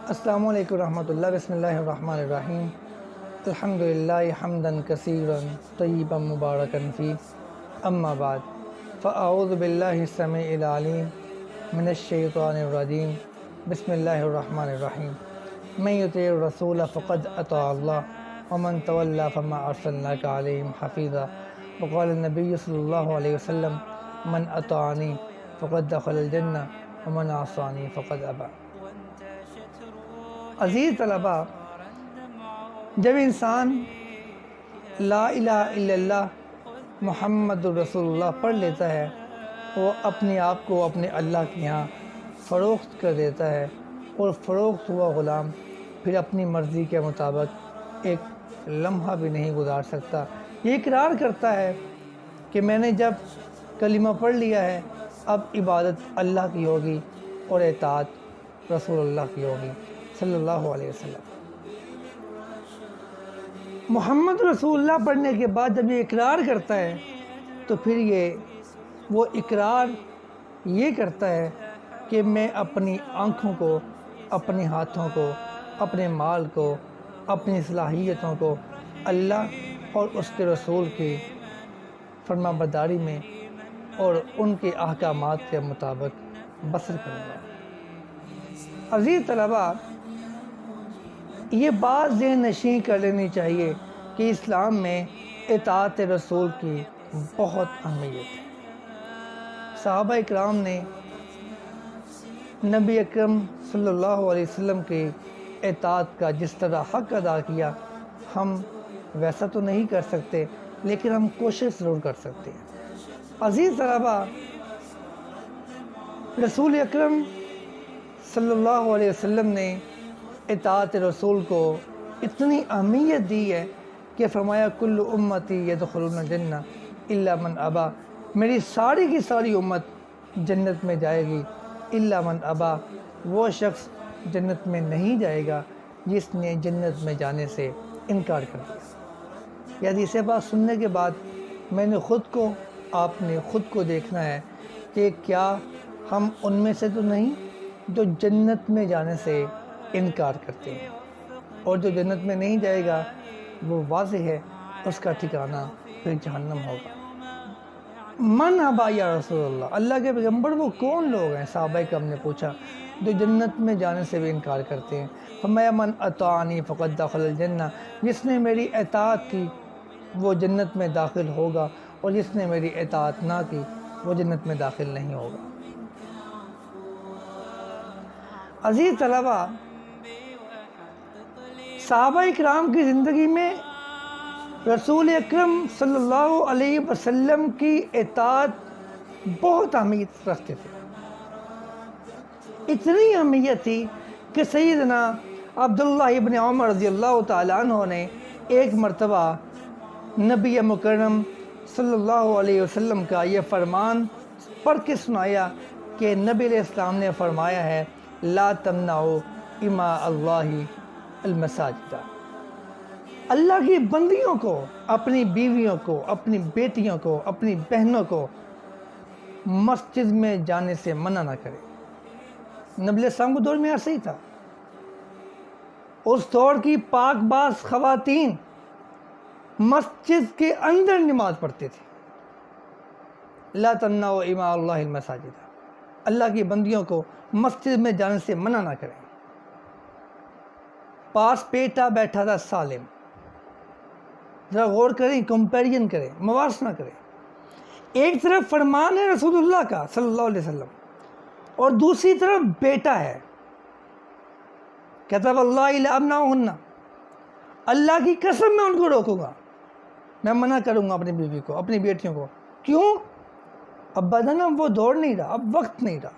السلام علیکم ورحمۃ اللہ. بسم اللہ الرحمن الرحیم. الحمدللہ حمدا کثیرا طیبا مبارکا فی. اما بعد فاعوذ باللہ السمیع العلیم من الشیطان الرجیم. بسم اللہ الرحمن الرحیم. من یطیع الرسول فقد اطاع اللہ ومن تولی فما ارسلناک علیہم حفیظا. وقال النبی صلی اللہ علیہ وسلم من اطاعنی فقد دخل الجنہ ومن عصانی فقد ابا. عزیز طلبہ، جب انسان لا الہ الا اللہ محمد رسول اللہ پڑھ لیتا ہے، وہ اپنے آپ کو اپنے اللہ کے یہاں فروخت کر دیتا ہے، اور فروخت ہوا غلام پھر اپنی مرضی کے مطابق ایک لمحہ بھی نہیں گزار سکتا. یہ اقرار کرتا ہے کہ میں نے جب کلمہ پڑھ لیا ہے، اب عبادت اللہ کی ہوگی اور اطاعت رسول اللہ کی ہوگی صلی اللہ علیہ وسلم. محمد رسول اللہ پڑھنے کے بعد جب یہ اقرار کرتا ہے تو پھر وہ اقرار یہ کرتا ہے کہ میں اپنی آنکھوں کو، اپنے ہاتھوں کو، اپنے مال کو، اپنی صلاحیتوں کو اللہ اور اس کے رسول کی فرما برداری میں اور ان کے احکامات کے مطابق بسر کروں گا. عزیز طلبہ، یہ بات ذہن نشین کر لینی چاہیے کہ اسلام میں اطاعت رسول کی بہت اہمیت ہے. صحابہ اکرام نے نبی اکرم صلی اللہ علیہ وسلم کی اطاعت کا جس طرح حق ادا کیا، ہم ویسا تو نہیں کر سکتے، لیکن ہم کوشش ضرور کر سکتے ہیں. عزیز طلبہ، رسول اکرم صلی اللہ علیہ وسلم نے اطاعت رسول کو اتنی اہمیت دی ہے کہ فرمایا کل امتی یدخلون الجنہ الا من ابا. میری ساری کی ساری امت جنت میں جائے گی الا من ابا. وہ شخص جنت میں نہیں جائے گا جس نے جنت میں جانے سے انکار کر دیا. یعنی اسے بات سننے کے بعد میں نے خود کو، آپ نے خود کو دیکھنا ہے کہ کیا ہم ان میں سے تو نہیں جو جنت میں جانے سے انکار کرتے ہیں. اور جو جنت میں نہیں جائے گا وہ واضح ہے اس کا ٹھکانہ پھر جہنم ہوگا. من ابا یا رسول اللہ، اللہ کے پیغمبر وہ کون لوگ ہیں؟ صحابہ کرام نے پوچھا جو جنت میں جانے سے بھی انکار کرتے ہیں. فرمایا من اطاعنی فقد دخل الجنہ، جس نے میری اطاعت کی وہ جنت میں داخل ہوگا، اور جس نے میری اطاعت نہ کی وہ جنت میں داخل نہیں ہوگا. عزیز طلبہ، صحابہ اکرام کی زندگی میں رسول اکرم صلی اللہ علیہ وسلم کی اطاعت بہت اہمیت رکھتے تھے. اتنی اہمیت تھی کہ سیدنا عبداللہ ابن عمر رضی اللہ تعالیٰ عنہ نے ایک مرتبہ نبی مکرم صلی اللہ علیہ وسلم کا یہ فرمان پڑھ کے سنایا کہ نبی علیہ السلام نے فرمایا ہے لا تمنعوا اماء اللہ المساجد. اللہ کی بندیوں کو، اپنی بیویوں کو، اپنی بیٹیوں کو، اپنی بہنوں کو مسجد میں جانے سے منع نہ کرے. نبی علیہ السلام کے دور میں ایسا ہی تھا. اس دور کی پاک باز خواتین مسجد کے اندر نماز پڑھتے تھے. لا تمنعوا اماء اللہ المساجد، اللہ کی بندیوں کو مسجد میں جانے سے منع نہ کریں. پاس بیٹا بیٹھا تھا سالم. ذرا غور کریں، کمپیرین کریں، موازنہ کریں. ایک طرف فرمان ہے رسول اللہ کا صلی اللہ علیہ وسلم، اور دوسری طرف بیٹا ہے. کتب اللہ لأمنعہن، اللہ کی قسم میں ان کو روکوں گا، میں منع کروں گا اپنی بیوی کو، اپنی بیٹیوں کو. کیوں؟ اب بدن وہ دور نہیں رہا، اب وقت نہیں رہا.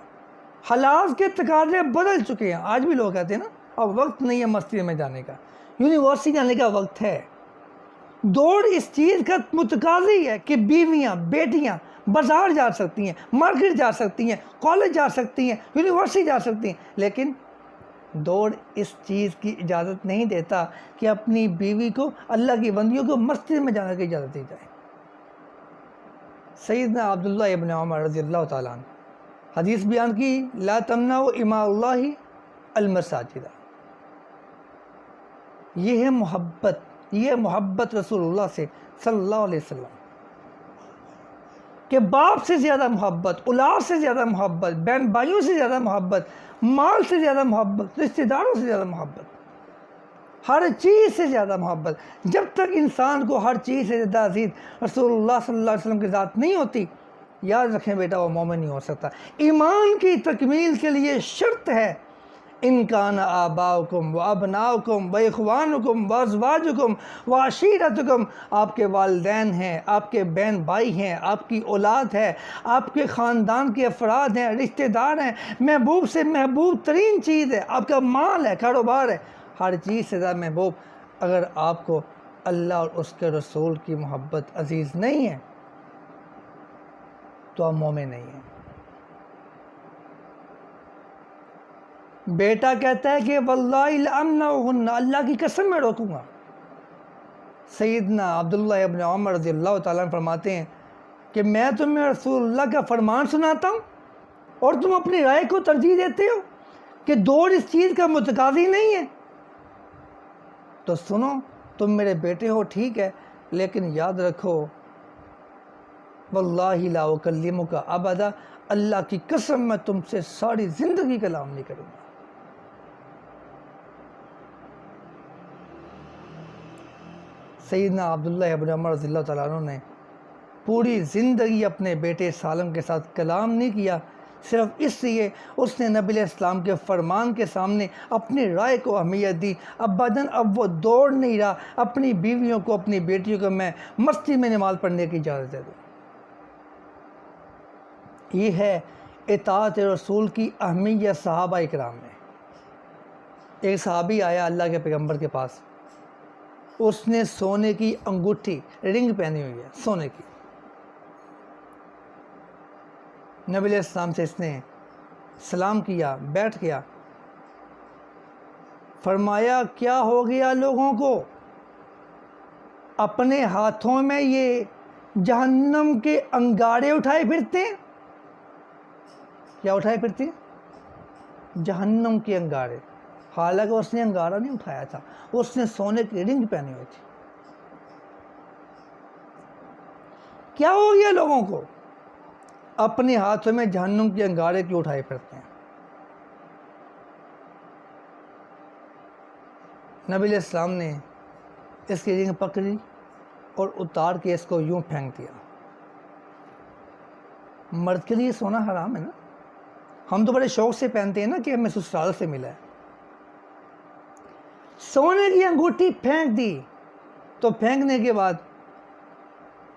حالات کے تقاضے بدل چکے ہیں. آج بھی لوگ کہتے ہیں نا اب وقت نہیں ہے مسجد میں جانے کا، یونیورسٹی جانے کا وقت ہے. دور اس چیز کا متقاضی ہے کہ بیویاں، بیٹیاں بازار جا سکتی ہیں، مارکیٹ جا سکتی ہیں، کالج جا سکتی ہیں، یونیورسٹی جا سکتی ہیں. لیکن دور اس چیز کی اجازت نہیں دیتا کہ اپنی بیوی کو، اللہ کی بندیوں کو مسجد میں جانے کی اجازت دی جائے. سیدنا عبداللہ ابن عمر رضی اللہ تعالیٰ عنہ حدیث بیان کی لا تمنعوا اماء اللہ المساجد. یہ ہے محبت، یہ محبت رسول اللہ سے صلی اللہ علیہ وسلم، کہ باپ سے زیادہ محبت، اولاد سے زیادہ محبت، بہن بھائیوں سے زیادہ محبت، مال سے زیادہ محبت، رشتہ داروں سے زیادہ محبت، ہر چیز سے زیادہ محبت. جب تک انسان کو ہر چیز سے زیادہ عزیز رسول اللہ صلی اللہ علیہ وسلم کی ذات نہیں ہوتی، یاد رکھیں بیٹا وہ مومن نہیں ہو سکتا. ایمان کی تکمیل کے لیے شرط ہے ان کان آباؤکم و ابناؤکم و اخوانکم و ازواجکم و عشیرتکم، آپ کے والدین ہیں، آپ کے بہن بھائی ہیں، آپ کی اولاد ہے، آپ کے خاندان کے افراد ہیں، رشتہ دار ہیں، محبوب سے محبوب ترین چیز ہے، آپ کا مال ہے، کاروبار ہے، ہر چیز سے زیادہ محبوب. اگر آپ کو اللہ اور اس کے رسول کی محبت عزیز نہیں ہے تو آپ مومن نہیں ہیں. بیٹا کہتا ہے کہ واللہ لأمنعہن، اللہ کی قسم میں روکوں گا. سیدنا عبداللہ ابن عمر رضی اللہ تعالیٰ عنہ فرماتے ہیں کہ میں تمہیں رسول اللہ کا فرمان سناتا ہوں اور تم اپنی رائے کو ترجیح دیتے ہو کہ دور اس چیز کا متقاضی نہیں ہے. تو سنو، تم میرے بیٹے ہو ٹھیک ہے، لیکن یاد رکھو واللہ لا اکلمک ابدا، اللہ کی قسم میں تم سے ساری زندگی کلام نہیں کروں گا. سیدنا عبداللہ ابن عمر رضی اللہ تعالیٰ عنہ نے پوری زندگی اپنے بیٹے سالم کے ساتھ کلام نہیں کیا، صرف اس لیے اس نے نبی علیہ السلام کے فرمان کے سامنے اپنی رائے کو اہمیت دی. ابا جان اب وہ دوڑ نہیں رہا اپنی بیویوں کو، اپنی بیٹیوں کو میں مسجد میں نماز پڑھنے کی اجازت دے دوں. یہ ہے اطاعت رسول کی اہمیت صحابہ اکرام میں. ایک صحابی آیا اللہ کے پیغمبر کے پاس، اس نے سونے کی انگوٹھی رنگ پہنی ہوئی ہے سونے کی. نبی علیہ السلام سے اس نے سلام کیا، بیٹھ گیا، فرمایا کیا ہو گیا لوگوں کو، اپنے ہاتھوں میں یہ جہنم کے انگارے اٹھائے پھرتے ہیں. کیا اٹھائے پھرتے ہیں؟ جہنم کے انگارے. حالانکہ اس نے انگارہ نہیں اٹھایا تھا، اس نے سونے کی رنگ پہنی ہوئی تھی. کیا ہو گیا لوگوں کو، اپنے ہاتھوں میں جہنم کے انگارے کیوں اٹھائے پھرتے ہیں؟ نبی علیہ السلام نے اس کی رنگ پکڑی اور اتار کے اس کو یوں پھینک دیا. مرد کے لیے سونا حرام ہے نا، ہم تو بڑے شوق سے پہنتے ہیں نا کہ ہمیں سسرال سے ملا ہے. سونے کی انگوٹھی پھینک دی. تو پھینکنے کے بعد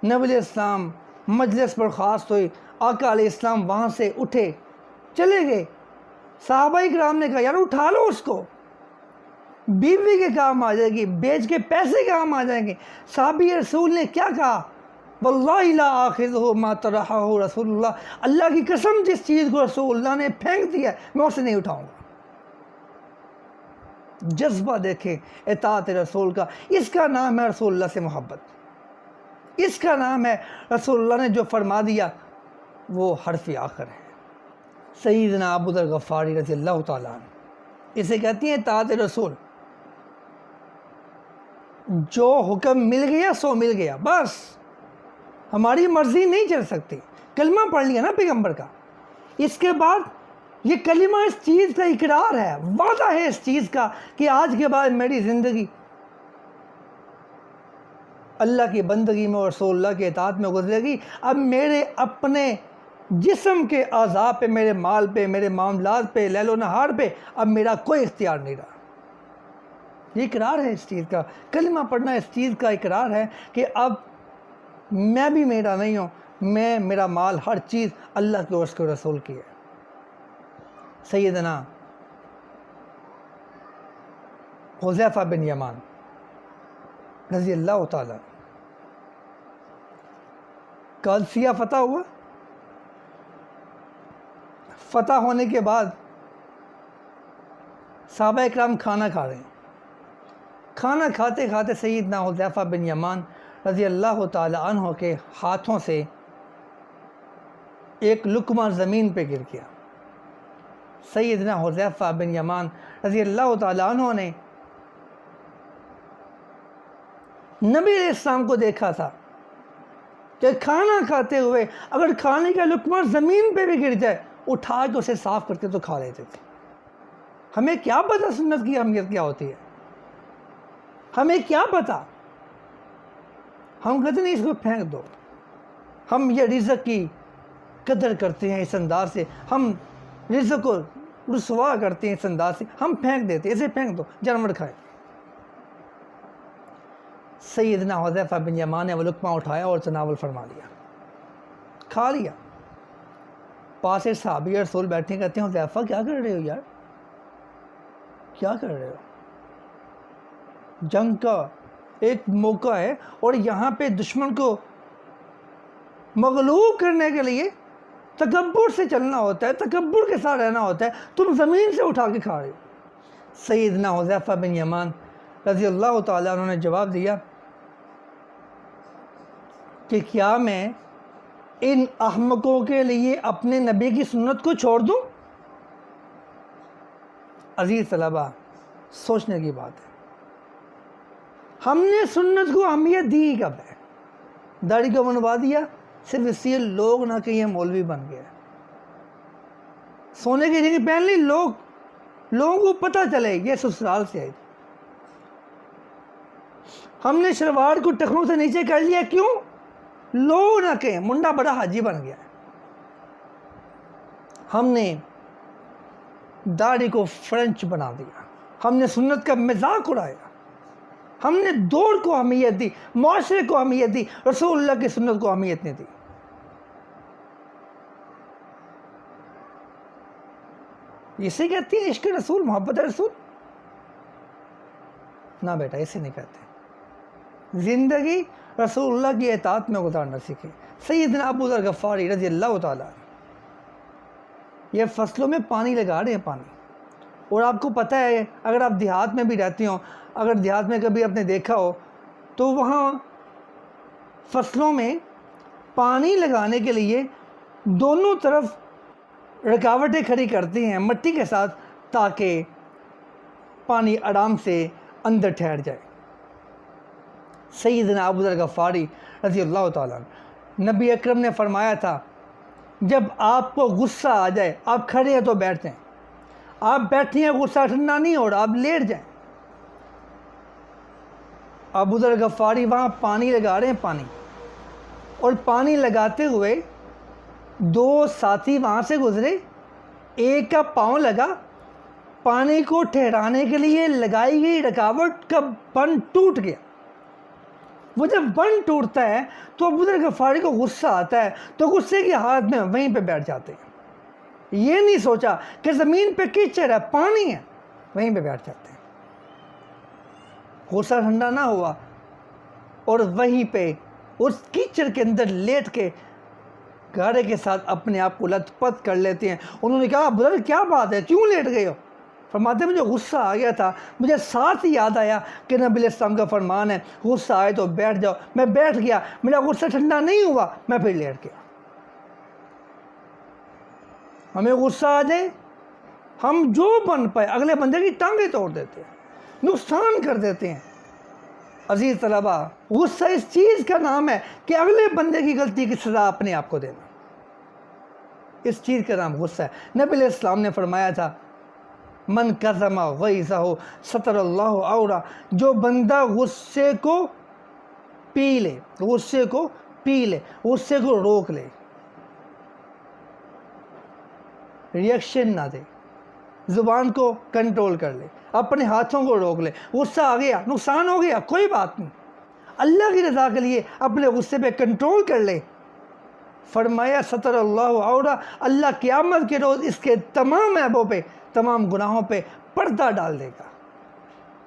نبی علیہ السلام مجلس برخاست ہوئی، آقا علیہ السلام وہاں سے اٹھے چلے گئے. صحابہ اکرام نے کہا یار اٹھا لو اس کو، بیوی کے کام آ جائے گی، بیچ کے پیسے کام آ جائیں گے. صحابی رسول نے کیا کہا، واللہ لا آخذہ ما طرحہ رسول اللہ، اللہ کی قسم جس چیز کو رسول اللہ نے پھینک دیا میں اسے نہیں اٹھاؤں گا. جذبہ دیکھیں اطاعت رسول کا، اس کا نام ہے رسول اللہ سے محبت، اس کا نام ہے رسول اللہ نے جو فرما دیا وہ حرف آخر ہے. سیدنا ابو ذر غفاری رضی اللہ تعالیٰ عنہ اسے کہتی ہیں اطاعت رسول. جو حکم مل گیا سو مل گیا، بس ہماری مرضی نہیں چل سکتی. کلمہ پڑھ لیا نا پیغمبر کا، اس کے بعد یہ کلمہ اس چیز کا اقرار ہے، وعدہ ہے اس چیز کا کہ آج کے بعد میری زندگی اللہ کی بندگی میں اور رسول اللہ کے اطاعت میں گزرے گی. اب میرے اپنے جسم کے اعضاء پہ، میرے مال پہ، میرے معاملات پہ، لیل و نہار پہ اب میرا کوئی اختیار نہیں رہا. یہ اقرار ہے اس چیز کا، کلمہ پڑھنا اس چیز کا اقرار ہے کہ اب میں بھی میرا نہیں ہوں، میں، میرا مال، ہر چیز اللہ کے اور اس کے رسول کی ہے. سیدنا حذیفہ بن یمان رضی اللہ تعالیٰ، قادسیہ فتح ہوا. فتح ہونے کے بعد صحابہ اکرام کھانا کھا رہے ہیں. کھانا کھاتے کھاتے سیدنا حذیفہ بن یمان رضی اللہ تعالیٰ عنہ کے ہاتھوں سے ایک لقمہ زمین پہ گر گیا۔ سیدنا حذیفہ بن یمان رضی اللہ تعالیٰ عنہ نے نبی علیہ السلام کو دیکھا تھا کہ کھانا کھاتے ہوئے اگر کھانے کا لقمہ زمین پہ بھی گر جائے اٹھا کے اسے صاف کرتے تو کھا لیتے تھے۔ ہمیں کیا پتہ سنت کی اہمیت کیا ہوتی ہے، ہمیں کیا پتہ، ہم کہتے نہیں اس کو پھینک دو۔ ہم یہ رزق کی قدر کرتے ہیں اس انداز سے، ہم رزق کو رسوا کرتے ہیں اس انداز سے، ہم پھینک دیتے ہیں، اسے پھینک دو جانور کھائے۔ سیدنا حذیفہ بن یمان نے وہ لقمہ اٹھایا اور تناول فرما لیا، کھا لیا۔ پاس ایک صحابی رسول بیٹھے کہتے ہیں حذیفہ کیا کر رہے ہو یار، کیا کر رہے ہو؟ جنگ کا ایک موقع ہے اور یہاں پہ دشمن کو مغلوب کرنے کے لیے تکبر سے چلنا ہوتا ہے، تکبر کے ساتھ رہنا ہوتا ہے، تم زمین سے اٹھا کے کھا رہے ہو۔ سیدنا حذیفہ بن یمان رضی اللہ تعالیٰ عنہ نے جواب دیا کہ کیا میں ان احمقوں کے لیے اپنے نبی کی سنت کو چھوڑ دوں؟ عزیز طلبہ، سوچنے کی بات ہے، ہم نے سنت کو اہمیت دی کب ہے؟ داڑھی کو منوا دیا صرف اس لیے لوگ نہ کہ یہ مولوی بن گیا، سونے کی رنگ پہن لی، لوگوں کو پتہ چلے یہ سسرال سے آئی۔ ہم نے شلوار کو ٹخنوں سے نیچے کر لیا، کیوں؟ لوگ نہ کہیں منڈا بڑا حاجی بن گیا ہے۔ ہم نے داڑھی کو فرنچ بنا دیا، ہم نے سنت کا مذاق اڑایا، ہم نے دور کو اہمیت دی، معاشرے کو اہمیت دی، رسول اللہ کی سنت کو اہمیت نہیں دی۔ اسے کہتی ہے عشق رسول، محبت رسول؟ نہ بیٹا، اسے نہیں کہتے۔ زندگی رسول اللہ کی اطاعت میں گزارنا سیکھے۔ سیدنا ابو ذر غفاری رضی اللہ تعالیٰ یہ فصلوں میں پانی لگا رہے ہیں، پانی، اور آپ کو پتہ ہے اگر آپ دیہات میں بھی رہتے ہوں، اگر دیہات میں کبھی آپ نے دیکھا ہو تو وہاں فصلوں میں پانی لگانے کے لیے دونوں طرف رکاوٹیں کھڑی کرتے ہیں مٹی کے ساتھ تاکہ پانی آرام سے اندر ٹھہر جائے۔ سیدنا ابو ذر غفاری رضی اللہ تعالیٰ نبی اکرم نے فرمایا تھا جب آپ کو غصہ آ جائے، آپ کھڑے ہیں تو بیٹھ جائیں، آپ بیٹھے ہیں غصہ ٹھنڈا نہیں ہو رہا، آپ لیٹ جائیں۔ ابو ذر غفاری وہاں پانی لگا رہے ہیں، پانی، اور پانی لگاتے ہوئے دو ساتھی وہاں سے گزرے، ایک کا پاؤں لگا، پانی کو ٹھہرانے کے لیے لگائی گئی رکاوٹ کا بند ٹوٹ گیا۔ وہ جب بند ٹوٹتا ہے تو ابو ذر غفاری کو غصہ آتا ہے، تو غصے کی حالت میں وہیں پہ بیٹھ جاتے ہیں، یہ نہیں سوچا کہ زمین پہ کیچڑ ہے، پانی ہے، وہیں پہ بیٹھ جاتے ہیں۔ غصہ ٹھنڈا نہ ہوا اور وہیں پہ اس کیچڑ کے اندر لیٹ کے گھاڑے کے ساتھ اپنے آپ کو لت پت کر لیتے ہیں۔ انہوں نے کہا ابو ذر کیا بات ہے، کیوں لیٹ گئے ہو؟ فرماتے ہیں مجھے غصہ آ گیا تھا، مجھے ساتھ ہی یاد آیا کہ نبی علیہ السلام کا فرمان ہے غصہ آئے تو بیٹھ جاؤ، میں بیٹھ گیا، میرا غصہ ٹھنڈا نہیں ہوا، میں پھر لیٹ گیا۔ ہمیں غصہ آ جائے، ہم جو بن پائے اگلے بندے کی ٹانگیں توڑ دیتے ہیں، نقصان کر دیتے ہیں۔ عزیز طلبہ، غصہ اس چیز کا نام ہے کہ اگلے بندے کی غلطی کی سزا اپنے آپ کو دینا، اس چیز کا نام غصہ ہے۔ نبی علیہ السلام نے فرمایا تھا من کظم غیظہ ستر اللہ عورہ، جو بندہ غصے کو پی لے، غصے کو پی لے، غصے کو روک لے، ریئیکشن نہ دے، زبان کو کنٹرول کر لے، اپنے ہاتھوں کو روک لے، غصہ آ گیا، نقصان ہو گیا، کوئی بات نہیں، اللہ کی رضا کے لیے اپنے غصے پہ کنٹرول کر لے۔ فرمایا ستر اللہ عورہ، اللہ قیامت کے روز اس کے تمام عیبوں پہ، تمام گناہوں پہ پردہ ڈال دے گا۔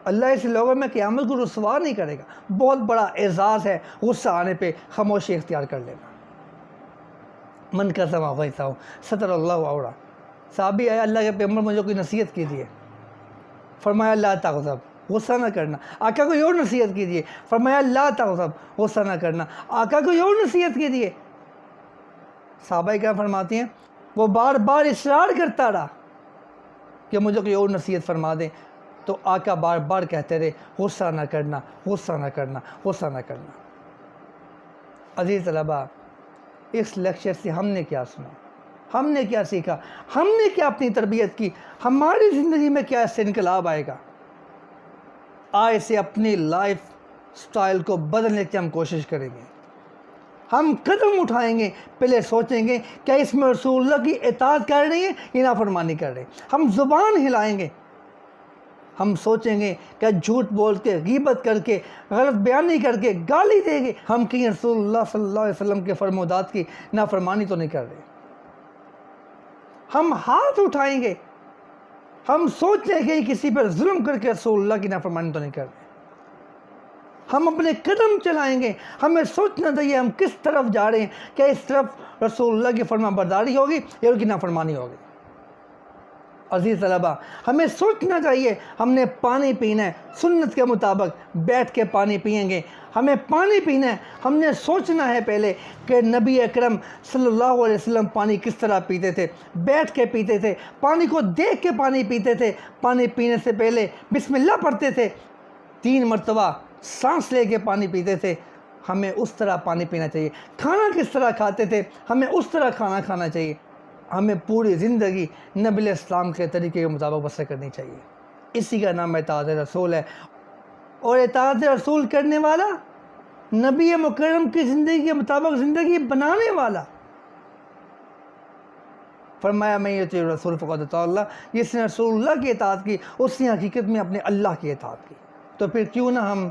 اللہ اس لوگوں میں قیامت کو رسوا نہیں کرے گا۔ بہت بڑا اعزاز ہے غصہ آنے پہ خاموشی اختیار کر لینا۔ من کظم غیظہ ستر اللہ عورہ۔ صحابی آیا اللہ کے پیغمبر مجھے کوئی نصیحت کیجیے، فرمایا لا تغضب، غصہ نہ کرنا۔ آقا کوئی اور نصیحت کیجیے، فرمایا لا تغضب، غصہ نہ کرنا۔ آقا کوئی اور نصیحت کیجیے، صحابہ کرام فرماتے ہیں وہ بار بار اصرار کرتا رہا کہ مجھے کوئی اور نصیحت فرما دیں، تو آقا بار بار کہتے رہے غصہ نہ کرنا، غصہ نہ کرنا، غصہ نہ کرنا۔ عزیز طلباء، اس لیکچر سے ہم نے کیا سنا، ہم نے کیا سیکھا، ہم نے کیا اپنی تربیت کی، ہماری زندگی میں کیا اس سے انقلاب آئے گا؟ آج سے اپنی لائف سٹائل کو بدلنے کی ہم کوشش کریں گے، ہم قدم اٹھائیں گے، پہلے سوچیں گے کہ اس میں رسول اللہ کی اطاعت کر رہے ہیں یا نافرمانی کر رہے ہیں۔ ہم زبان ہلائیں گے، ہم سوچیں گے کہ جھوٹ بول کے، غیبت کر کے، غلط بیانی کر کے، گالی دیں گے، ہم کہیں رسول اللہ صلی اللہ علیہ وسلم کے فرمودات کی نافرمانی تو نہیں کر رہے۔ ہم ہاتھ اٹھائیں گے، ہم سوچیں کہ کسی پر ظلم کر کے رسول اللہ کی نافرمانی تو نہیں کر رہے۔ ہم اپنے قدم چلائیں گے، ہمیں سوچنا چاہیے ہم کس طرف جا رہے ہیں، کہ اس طرف رسول اللہ کی فرما برداری ہوگی یا ان کی نافرمانی ہوگی۔ عزیز طلباء، ہمیں سوچنا چاہیے ہم نے پانی پینا ہے سنت کے مطابق، بیٹھ کے پانی پئیں گے، ہمیں پانی پینا ہے، ہم نے سوچنا ہے پہلے کہ نبی اکرم صلی اللہ علیہ وسلم پانی کس طرح پیتے تھے، بیٹھ کے پیتے تھے، پانی کو دیکھ کے پانی پیتے تھے، پانی پینے سے پہلے بسم اللہ پڑھتے تھے، 3 مرتبہ سانس لے کے پانی پیتے تھے۔ ہمیں اس طرح پانی پینا چاہیے۔ کھانا کس طرح کھاتے تھے، ہمیں اس طرح کھانا کھانا چاہیے۔ ہمیں پوری زندگی نبی علیہ السلام کے طریقے کے مطابق بسر کرنی چاہیے۔ اسی کا نام اطاعت رسول ہے، اور اطاعت رسول کرنے والا نبی مکرم کی زندگی کے مطابق زندگی بنانے والا۔ فرمایا میں یطیع الرسول فقد اطاع اللہ، جس نے رسول اللہ کی اطاعت کی اس نے حقیقت میں اپنے اللہ کی اطاعت کی۔ تو پھر کیوں نہ ہم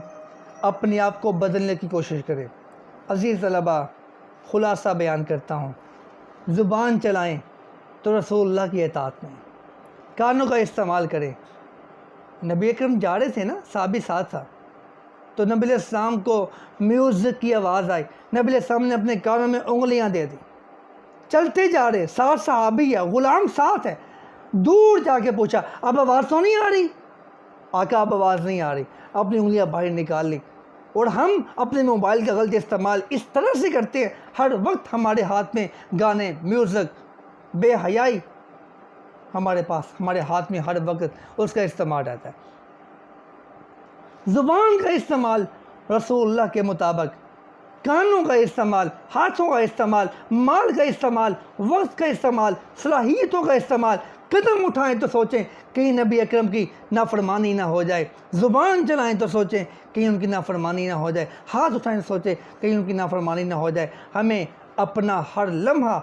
اپنے آپ کو بدلنے کی کوشش کریں۔ عزیز طلباء، خلاصہ بیان کرتا ہوں، زبان چلائیں تو رسول اللہ کی اطاعت میں، کانوں کا استعمال کریں۔ نبی اکرم جا رہے تھے نا، صحابی ساتھ تھا، تو نبی علیہ السلام کو میوزک کی آواز آئی، نبی علیہ السلام نے اپنے کانوں میں انگلیاں دے دی، چلتے جا رہے، ساتھ صحابی ہے، غلام ساتھ ہے، دور جا کے پوچھا اب آواز تو نہیں آ رہی؟ آقا اب آواز نہیں آ رہی، اپنی انگلیاں باہر نکال لی۔ اور ہم اپنے موبائل کا غلط استعمال اس طرح سے کرتے ہیں، ہر وقت ہمارے ہاتھ میں گانے، میوزک، بے حیائی ہمارے پاس، ہمارے ہاتھ میں ہر وقت اس کا استعمال رہتا ہے۔ زبان کا استعمال رسول اللہ کے مطابق، کانوں کا استعمال، ہاتھوں کا استعمال، مال کا استعمال، وقت کا استعمال، صلاحیتوں کا استعمال۔ قدم اٹھائیں تو سوچیں کہیں نبی اکرم کی نافرمانی نہ ہو جائے، زبان چلائیں تو سوچیں کہیں ان کی نافرمانی نہ ہو جائے، ہاتھ اٹھائیں تو سوچیں کہیں ان کی نافرمانی نہ ہو جائے۔ ہمیں اپنا ہر لمحہ،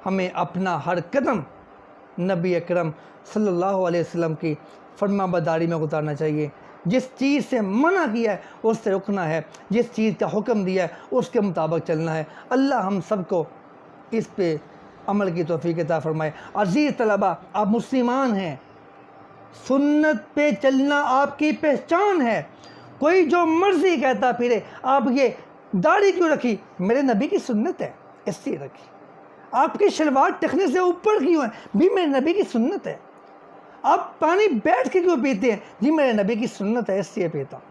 ہمیں اپنا ہر قدم نبی اکرم صلی اللہ علیہ وسلم کی فرما برداری میں گزارنا چاہیے۔ جس چیز سے منع کیا ہے اس سے رکنا ہے، جس چیز کا حکم دیا ہے اس کے مطابق چلنا ہے۔ اللہ ہم سب کو اس پہ عمل کی توفیق عطا فرمائے۔ عزیز طلباء، آپ مسلمان ہیں، سنت پہ چلنا آپ کی پہچان ہے۔ کوئی جو مرضی کہتا پھرے، آپ یہ داڑھی کیوں رکھی؟ میرے نبی کی سنت ہے اس لیے رکھی۔ آپ کی شلوار ٹخنے سے اوپر کیوں ہے؟ بھی میرے نبی کی سنت ہے۔ آپ پانی بیٹھ کے کیوں پیتے ہیں؟ جی میرے نبی کی سنت ہے اس لیے پیتا ہوں۔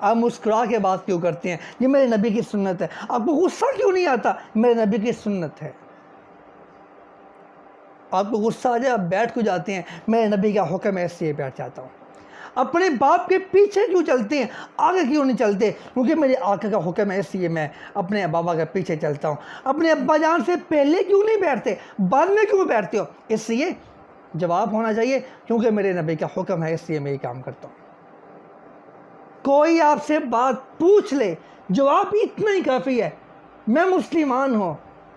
آپ مسکرا کے بات کیوں کرتے ہیں؟ جی میرے نبی کی سنت ہے۔ آپ کو غصہ کیوں نہیں آتا؟ میرے نبی کی سنت ہے۔ آپ کو غصہ آ جائے آپ بیٹھ کیوں جاتے ہیں؟ میرے نبی کا حکم ہے اس لیے بیٹھ جاتا ہوں۔ اپنے باپ کے پیچھے کیوں چلتے ہیں؟ آگے کیوں نہیں چلتے؟ کیونکہ میرے آقا کا حکم ہے اس لیے میں اپنے بابا کے پیچھے چلتا ہوں۔ اپنے ابا جان سے پہلے کیوں نہیں بیٹھتے؟ بعد میں کیوں بیٹھتے ہو؟ اس لیے جواب ہونا چاہیے کیونکہ میرے نبی کا حکم ہے اس لیے میں یہ کام کرتا ہوں۔ کوئی آپ سے بات پوچھ لے، جواب اتنا ہی کافی ہے، میں مسلمان ہوں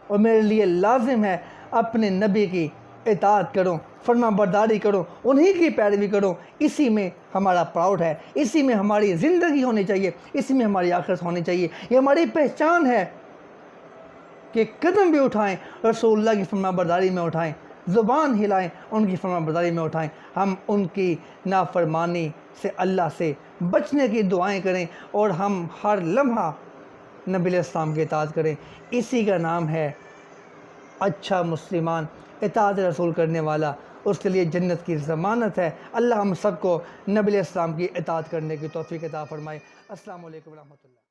اور میرے لیے لازم ہے اپنے نبی کی اطاعت کروں، فرما برداری کروں، انہی کی پیروی کروں۔ اسی میں ہمارا پراؤڈ ہے، اسی میں ہماری زندگی ہونی چاہیے، اسی میں ہماری آخرت ہونی چاہیے۔ یہ ہماری پہچان ہے کہ قدم بھی اٹھائیں رسول اللہ کی فرما برداری میں اٹھائیں، زبان ہلائیں ان کی فرما برداری میں اٹھائیں، ہم ان کی نافرمانی سے اللہ سے بچنے کی دعائیں کریں اور ہم ہر لمحہ نبی علیہ السلام کی اطاعت کریں۔ اسی کا نام ہے اچھا مسلمان، اطاعت رسول کرنے والا، اس کے لیے جنت کی ضمانت ہے۔ اللہ ہم سب کو نبی علیہ السلام کی اطاعت کرنے کی توفیق عطا فرمائے۔ السلام علیکم ورحمۃ اللہ۔